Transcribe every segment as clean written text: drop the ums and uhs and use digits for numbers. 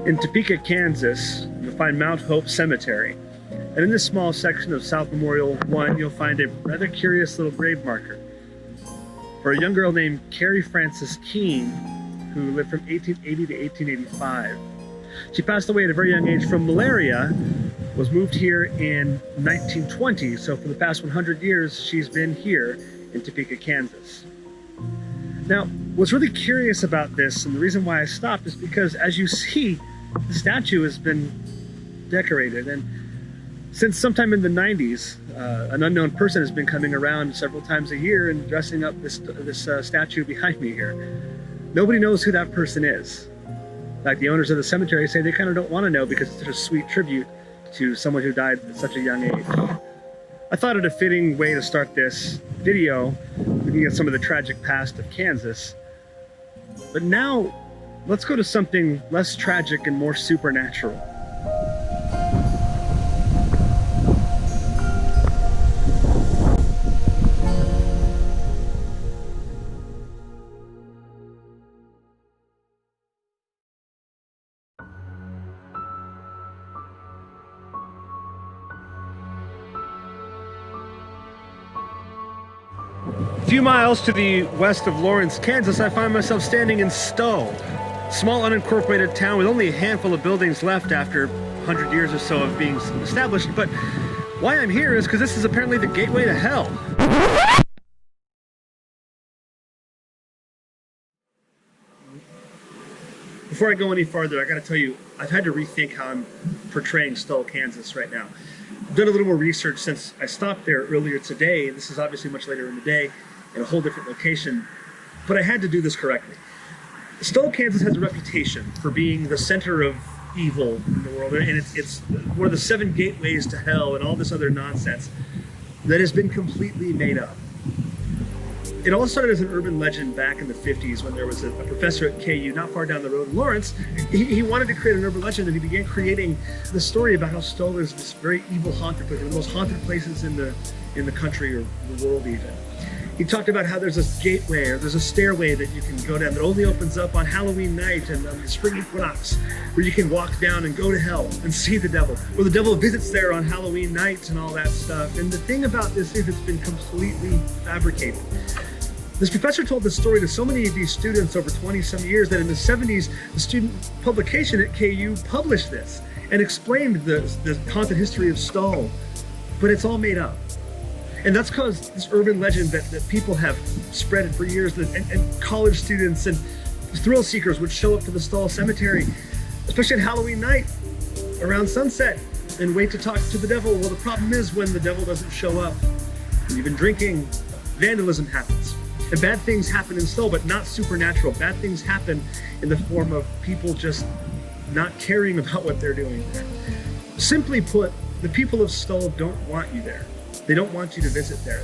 In Topeka, Kansas, you'll find Mount Hope Cemetery. And in this small section of South Memorial 1, you'll find a rather curious little grave marker for a young girl named Carrie Frances Kiene, who lived from 1880 to 1885. She passed away at a very young age from malaria, was moved here in 1920, so for the past 100 years, she's been here in Topeka, Kansas. Now, what's really curious about this, and the reason why I stopped, is because as you see, the statue has been decorated, and since sometime in the 90s, an unknown person has been coming around several times a year and dressing up this statue behind me here. Nobody knows who that person is. In fact, the owners of the cemetery say they kind of don't want to know because it's such a sweet tribute to someone who died at such a young age. I thought it a fitting way to start this video, looking at some of the tragic past of Kansas. But now, let's go to something less tragic and more supernatural. A few miles to the west of Lawrence, Kansas, I find myself standing in Stull, a small unincorporated town with only a handful of buildings left after 100 years or so of being established. But why I'm here is because this is apparently the gateway to hell. Before I go any farther, I gotta tell you, I've had to rethink how I'm portraying Stull, Kansas right now. I've done a little more research since I stopped there earlier today, and this is obviously much later in the day, in a whole different location, but I had to do this correctly. Stull, Kansas has a reputation for being the center of evil in the world, and it's one of the 7 gateways to hell and all this other nonsense that has been completely made up. It all started as an urban legend back in the 50s when there was a professor at KU not far down the road in Lawrence. He wanted to create an urban legend, and he began creating the story about how Stull is this very evil haunted place, one of the most haunted places in the country or the world even. He talked about how there's a gateway or there's a stairway that you can go down that only opens up on Halloween night and on the spring equinox, where you can walk down and go to hell and see the devil, or the devil visits there on Halloween night and all that stuff. And the thing about this is it's been completely fabricated. This professor told this story to so many of these students over 20-some years that in the 70s, the student publication at KU published this and explained the haunted history of Stull, but it's all made up. And that's because this urban legend that people have spread for years, and college students and thrill seekers would show up to the Stull Cemetery, especially on Halloween night, around sunset, and wait to talk to the devil. Well, the problem is when the devil doesn't show up, and you've been drinking, vandalism happens. And bad things happen in Stull, but not supernatural. Bad things happen in the form of people just not caring about what they're doing there. Simply put, the people of Stull don't want you there. They don't want you to visit there.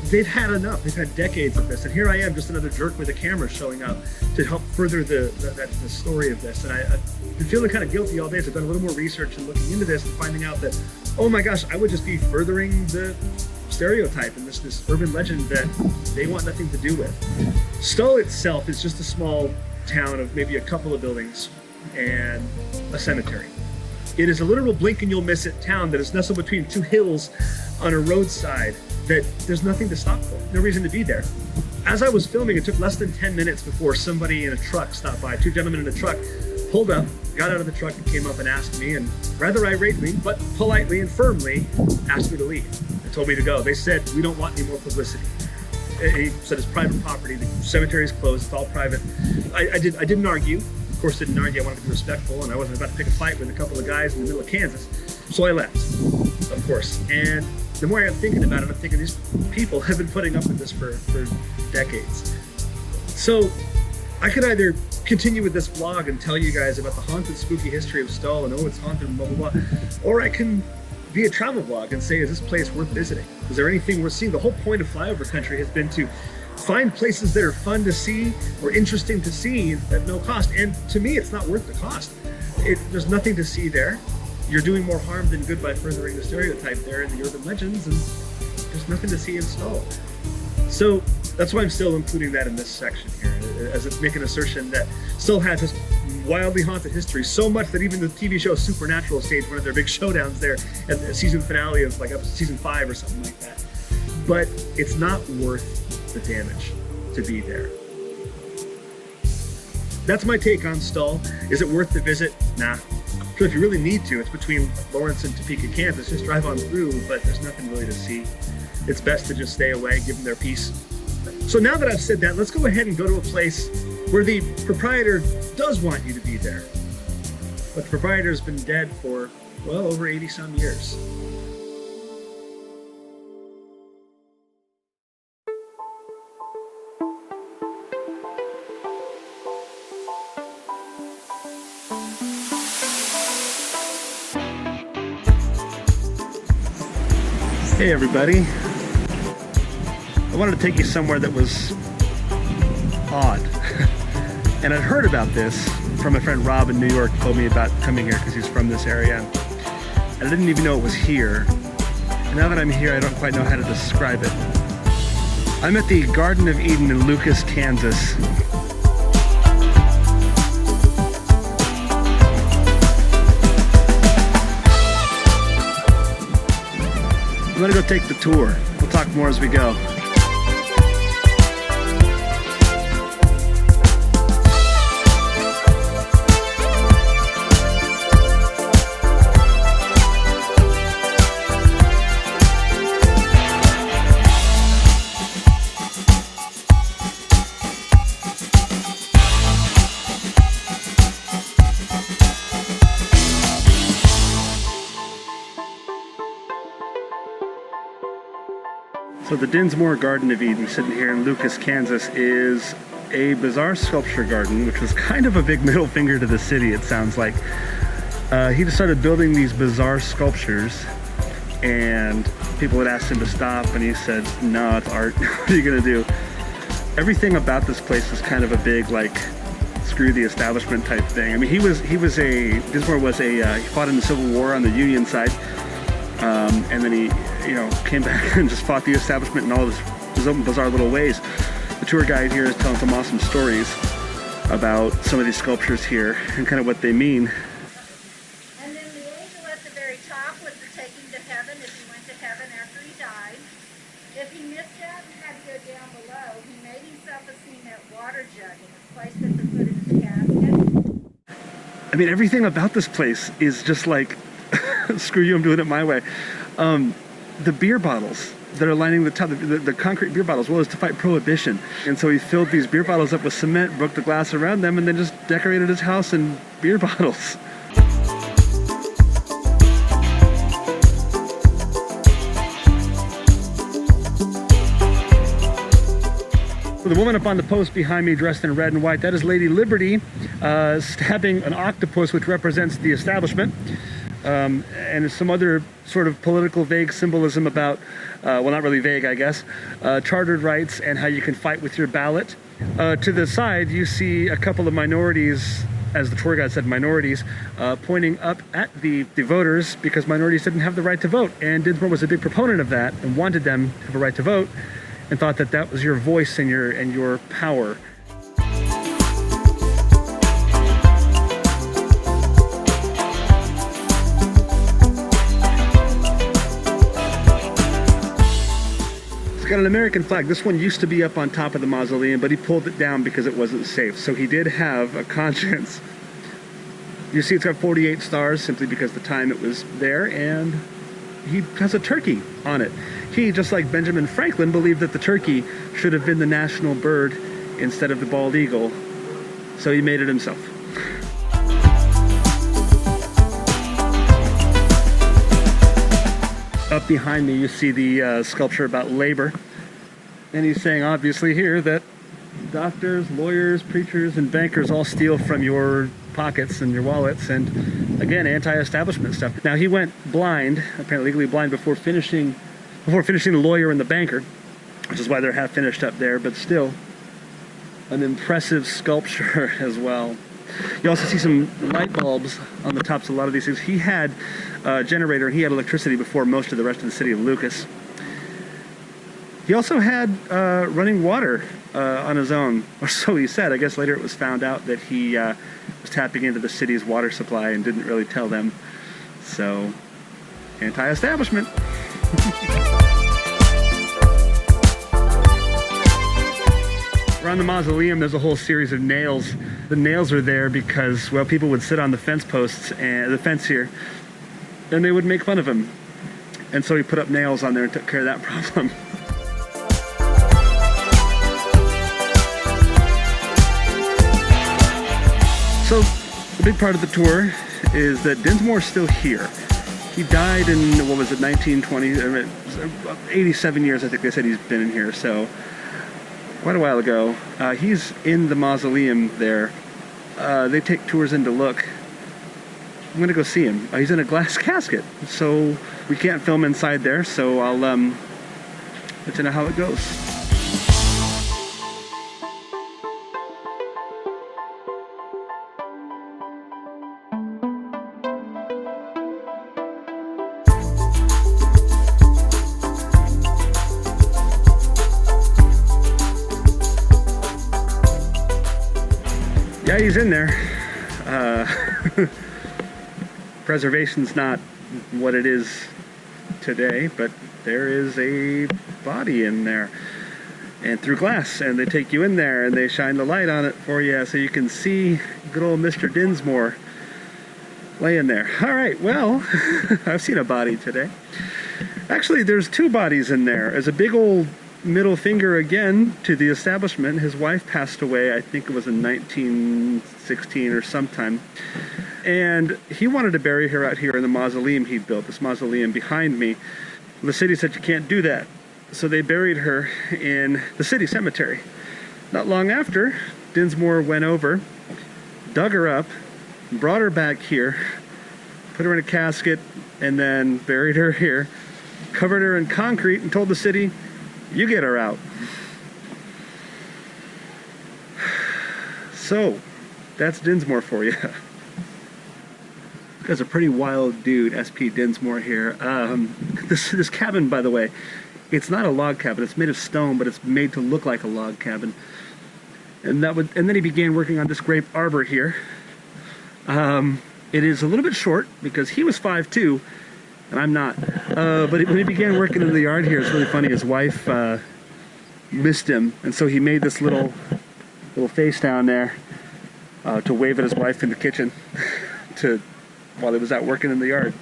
They've had enough. They've had decades of this. And here I am, just another jerk with a camera showing up to help further the story of this. And I've been feeling kind of guilty all day. So I've done a little more research and looking into this and finding out that, oh my gosh, I would just be furthering the stereotype and this urban legend that they want nothing to do with. Stull itself is just a small town of maybe a couple of buildings and a cemetery. It is a literal blink and you'll miss it town that is nestled between 2 hills on a roadside that there's nothing to stop for, no reason to be there. As I was filming, it took less than 10 minutes before somebody in a truck stopped by. 2 gentlemen in a truck pulled up, got out of the truck and came up and asked me, and rather irately, but politely and firmly, asked me to leave. They told me to go. They said, we don't want any more publicity. He said it's private property, the cemetery is closed, it's all private. I didn't argue. Of course, didn't argue. I wanted to be respectful, and I wasn't about to pick a fight with a couple of guys in the middle of Kansas. So I left, of course. And the more I'm thinking about it, I'm thinking these people have been putting up with this for decades. So I could either continue with this vlog and tell you guys about the haunted, spooky history of Stull and oh, it's haunted and blah, blah, blah. Or I can be a travel vlog and say, is this place worth visiting? Is there anything worth seeing? The whole point of Flyover Country has been to find places that are fun to see or interesting to see at no cost. And to me, it's not worth the cost. There's nothing to see there. You're doing more harm than good by furthering the stereotype there in the urban legends, and there's nothing to see in Stull. So that's why I'm still including that in this section here, as a make an assertion that Stull has this wildly haunted history, so much that even the TV show Supernatural staged one of their big showdowns there at the season finale of like season 5 or something like that. But it's not worth the damage to be there. That's my take on Stull. Is it worth the visit? Nah. So if you really need to, it's between Lawrence and Topeka, Kansas. Just drive on through, but there's nothing really to see. It's best to just stay away, give them their peace. So now that I've said that, let's go ahead and go to a place where the proprietor does want you to be there. But the proprietor's been dead for, well, over 80 some years. Hey everybody. I wanted to take you somewhere that was odd. And I'd heard about this from my friend Rob in New York, told me about coming here because he's from this area. And I didn't even know it was here. And now that I'm here, I don't quite know how to describe it. I'm at the Garden of Eden in Lucas, Kansas. I'm gonna go take the tour. We'll talk more as we go. So the Dinsmore Garden of Eden, sitting here in Lucas, Kansas, is a bizarre sculpture garden, which was kind of a big middle finger to the city, it sounds like. He just started building these bizarre sculptures, and people would ask him to stop, and he said, no, it's art. What are you gonna do? Everything about this place was kind of a big, like, screw the establishment type thing. I mean, Dinsmore he fought in the Civil War on the Union side, and then he, came back and just fought the establishment in all his own bizarre little ways. The tour guide here is telling some awesome stories about some of these sculptures here and kind of what they mean. And then the angel at the very top was to take him to heaven if he went to heaven after he died. If he missed out and had to go down below, he made himself a cement water jug and it's placed at the foot of his casket. I mean, everything about this place is just like, screw you, I'm doing it my way. The beer bottles that are lining the top, the concrete beer bottles, well, is to fight prohibition. And so he filled these beer bottles up with cement, broke the glass around them, and then just decorated his house in beer bottles. The woman up on the post behind me dressed in red and white, that is Lady Liberty, stabbing an octopus, which represents the establishment. And some other sort of political vague symbolism about, well, not really vague, I guess, chartered rights and how you can fight with your ballot. To the side, you see a couple of minorities, as the tour guide said, minorities, pointing up at the voters because minorities didn't have the right to vote. And Dinsmore was a big proponent of that and wanted them to have a right to vote and thought that that was your voice and your power. Got an American flag. This one used to be up on top of the mausoleum, but he pulled it down because it wasn't safe. So he did have a conscience. You see it's got 48 stars simply because the time it was there, and he has a turkey on it. He, just like Benjamin Franklin, believed that the turkey should have been the national bird instead of the bald eagle. So he made it himself. Up behind me, you see the sculpture about labor. And he's saying, obviously, here that doctors, lawyers, preachers, and bankers all steal from your pockets and your wallets. And again, anti-establishment stuff. Now, he went blind, apparently legally blind, before finishing the lawyer and the banker, which is why they're half finished up there, but still an impressive sculpture as well. You also see some light bulbs on the tops of a lot of these things. He had a generator, and he had electricity before most of the rest of the city of Lucas. He also had running water on his own, or so he said. I guess later it was found out that he was tapping into the city's water supply and didn't really tell them. So, anti-establishment. Around the mausoleum, there's a whole series of nails. The nails are there because, well, people would sit on the fence posts and the fence here, and they would make fun of him. And so he put up nails on there and took care of that problem. So, the big part of the tour is that Dinsmore's still here. He died in, what was it, 1920, 87 years I think they said he's been in here, so quite a while ago. He's in the mausoleum there. They take tours in to look. I'm gonna go see him. He's in a glass casket, so we can't film inside there, so I'll let you know how it goes. Yeah, he's in there. Preservation's not what it is today, but there is a body in there, and through glass, and they take you in there and they shine the light on it for you so you can see good old Mr. Dinsmore laying there. All right, well, I've seen a body today. Actually, there's two bodies in there. There's a big old middle finger again to the establishment. His wife passed away, I think it was in 1916 or sometime. And he wanted to bury her out here in the mausoleum he built, this mausoleum behind me. The city said you can't do that. So they buried her in the city cemetery. Not long after, Dinsmore went over, dug her up, brought her back here, put her in a casket, and then buried her here, covered her in concrete, and told the city, you get her out. So, that's Dinsmore for you. Guy's a pretty wild dude, SP Dinsmoor here. This cabin, by the way, it's not a log cabin. It's made of stone, but it's made to look like a log cabin. And then he began working on this grape arbor here. It is a little bit short because he was 5'2", and I'm not. But when he began working in the yard here, it's really funny. His wife missed him, and so he made this little face down there to wave at his wife in the kitchen while he was out working in the yard.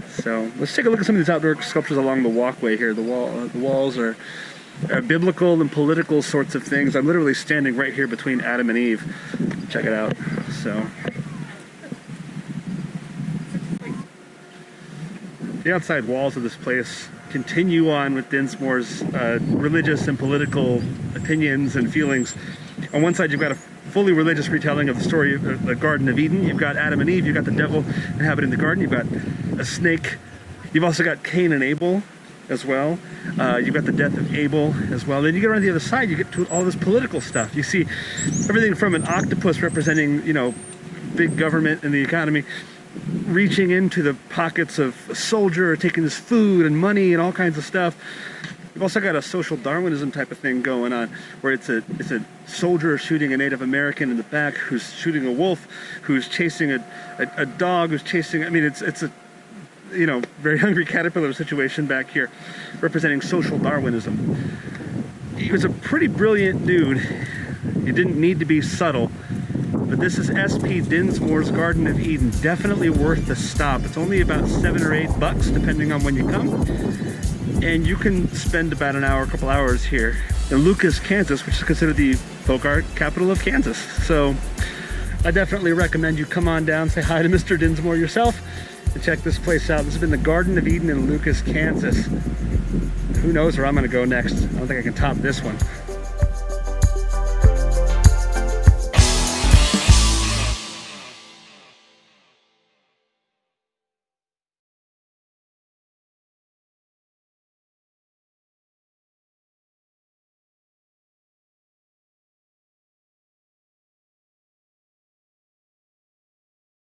So let's take a look at some of these outdoor sculptures along the walkway here. The walls are biblical and political sorts of things. I'm literally standing right here between Adam and Eve. Check it out. So the outside walls of this place continue on with Dinsmore's religious and political opinions and feelings. On one side, you've got a fully religious retelling of the story of the Garden of Eden. You've got Adam and Eve. You've got the devil inhabiting the garden. You've got a snake. You've also got Cain and Abel as well. You've got the death of Abel as well. Then you get around the other side, you get to all this political stuff. You see everything from an octopus representing, big government and the economy, reaching into the pockets of a soldier, taking his food and money and all kinds of stuff. You've also got a social Darwinism type of thing going on, where it's a soldier shooting a Native American in the back, who's shooting a wolf, who's chasing a dog, who's chasing. I mean, it's a very hungry caterpillar situation back here, representing social Darwinism. He was a pretty brilliant dude. He didn't need to be subtle. But this is SP Dinsmoor's Garden of Eden. Definitely worth the stop. It's only about $7 or $8, depending on when you come. And you can spend about an hour, a couple hours here in Lucas, Kansas, which is considered the folk art capital of Kansas. So I definitely recommend you come on down, say hi to Mr. Dinsmoor yourself, and check this place out. This has been the Garden of Eden in Lucas, Kansas. Who knows where I'm going to go next? I don't think I can top this one.